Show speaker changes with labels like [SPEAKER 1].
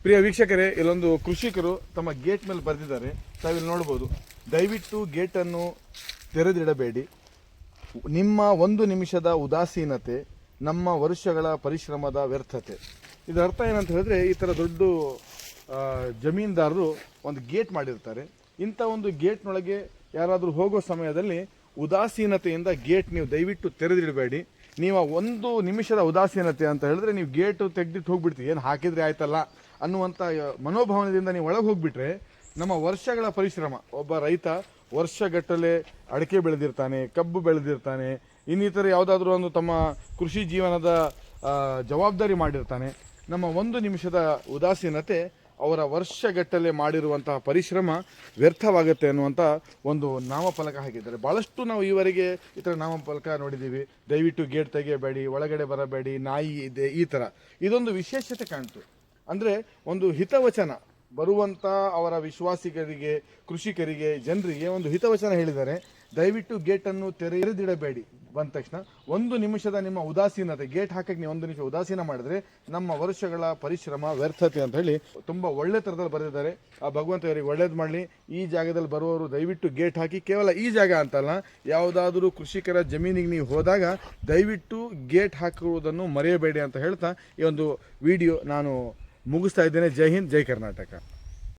[SPEAKER 1] ಪ್ರಿಯ ವೀಕ್ಷಕರೇ, ಇಲ್ಲೊಂದು ಕೃಷಿಕರು ತಮ್ಮ ಗೇಟ್ ಮೇಲೆ ಬರೆದಿದ್ದಾರೆ. ತಾವಿಲ್ಲಿ ನೋಡ್ಬೋದು, ದಯವಿಟ್ಟು ಗೇಟನ್ನು ತೆರೆದಿಡಬೇಡಿ. ನಿಮ್ಮ ಒಂದು ನಿಮಿಷದ ಉದಾಸೀನತೆ ನಮ್ಮ ವರ್ಷಗಳ ಪರಿಶ್ರಮದ ವ್ಯರ್ಥತೆ. ಇದರ ಅರ್ಥ ಏನಂತ ಹೇಳಿದ್ರೆ, ಈ ಥರ ದೊಡ್ಡ ಜಮೀನ್ದಾರರು ಒಂದು ಗೇಟ್ ಮಾಡಿರ್ತಾರೆ. ಇಂಥ ಒಂದು ಗೇಟ್ನೊಳಗೆ ಯಾರಾದರೂ ಹೋಗೋ ಸಮಯದಲ್ಲಿ ಉದಾಸೀನತೆಯಿಂದ ಗೇಟ್ ನೀವು ದಯವಿಟ್ಟು ತೆರೆದಿಡಬೇಡಿ. ನೀವು ಒಂದು ನಿಮಿಷದ ಉದಾಸೀನತೆ ಅಂತ ಹೇಳಿದ್ರೆ ನೀವು ಗೇಟು ತೆಗೆದಿಟ್ಟು ಹೋಗ್ಬಿಡ್ತೀವಿ, ಏನು ಹಾಕಿದ್ರೆ ಆಯ್ತಲ್ಲ ಅನ್ನುವಂಥ ಮನೋಭಾವನೆಯಿಂದ ನೀವು ಒಳಗೆ ಹೋಗ್ಬಿಟ್ರೆ ನಮ್ಮ ವರ್ಷಗಳ ಪರಿಶ್ರಮ, ಒಬ್ಬ ರೈತ ವರ್ಷಗಟ್ಟಲೆ ಅಡಿಕೆ ಬೆಳೆದಿರ್ತಾನೆ, ಕಬ್ಬು ಬೆಳೆದಿರ್ತಾನೆ, ಇನ್ನಿತರ ಯಾವುದಾದ್ರೂ ಒಂದು ತಮ್ಮ ಕೃಷಿ ಜೀವನದ ಜವಾಬ್ದಾರಿ ಮಾಡಿರ್ತಾನೆ. ನಮ್ಮ ಒಂದು ನಿಮಿಷದ ಉದಾಸೀನತೆ ಅವರ ವರ್ಷಗಟ್ಟಲೆ ಮಾಡಿರುವಂತಹ ಪರಿಶ್ರಮ ವ್ಯರ್ಥವಾಗುತ್ತೆ ಅನ್ನುವಂಥ ಒಂದು ನಾಮಫಲಕ ಹಾಕಿದ್ದಾರೆ. ಭಾಳಷ್ಟು ನಾವು ಈವರೆಗೆ ಈ ಥರ ನಾಮಫಲಕ ನೋಡಿದ್ದೀವಿ. ದಯವಿಟ್ಟು ಗೇಟ್ ತೆಗೆಯಬೇಡಿ, ಒಳಗಡೆ ಬರಬೇಡಿ, ನಾಯಿ ಇದೆ, ಈ ಥರ. ಇದೊಂದು ವಿಶೇಷತೆ ಕಾಣ್ತು. ಅಂದರೆ ಒಂದು ಹಿತವಚನ ಬರುವಂಥ ಅವರ ವಿಶ್ವಾಸಿಗರಿಗೆ, ಕೃಷಿಕರಿಗೆ, ಜನರಿಗೆ ಒಂದು ಹಿತವಚನ ಹೇಳಿದ್ದಾರೆ. ದಯವಿಟ್ಟು ಗೇಟನ್ನು ತೆರೆದಿಡಬೇಡಿ. ಬಂದ ತಕ್ಷಣ ಒಂದು ನಿಮಿಷದ ನಿಮ್ಮ ಉದಾಸೀನತೆ, ಗೇಟ್ ಹಾಕಕ್ಕೆ ನೀವು ಒಂದು ನಿಮಿಷ ಉದಾಸೀನ ಮಾಡಿದ್ರೆ ನಮ್ಮ ವರ್ಷಗಳ ಪರಿಶ್ರಮ ವ್ಯರ್ಥತೆ ಅಂತ ಹೇಳಿ ತುಂಬ ಒಳ್ಳೆ ಥರದಲ್ಲಿ ಬರೆದಿದ್ದಾರೆ. ಆ ಭಗವಂತ ಇವರಿಗೆ ಒಳ್ಳೇದು ಮಾಡಲಿ. ಈ ಜಾಗದಲ್ಲಿ ಬರುವವರು ದಯವಿಟ್ಟು ಗೇಟ್ ಹಾಕಿ. ಕೇವಲ ಈ ಜಾಗ ಅಂತಲ್ಲ, ಯಾವುದಾದ್ರೂ ಕೃಷಿಕರ ಜಮೀನಿಗೆ ನೀವು ಹೋದಾಗ ದಯವಿಟ್ಟು ಗೇಟ್ ಹಾಕುವುದನ್ನು ಮರೆಯಬೇಡಿ ಅಂತ ಹೇಳ್ತಾ ಈ ಒಂದು ವಿಡಿಯೋ ನಾನು ಮುಗಿಸ್ತಾ ಇದ್ದೇನೆ. ಜೈ ಹಿಂದ್, ಜೈ ಕರ್ನಾಟಕ.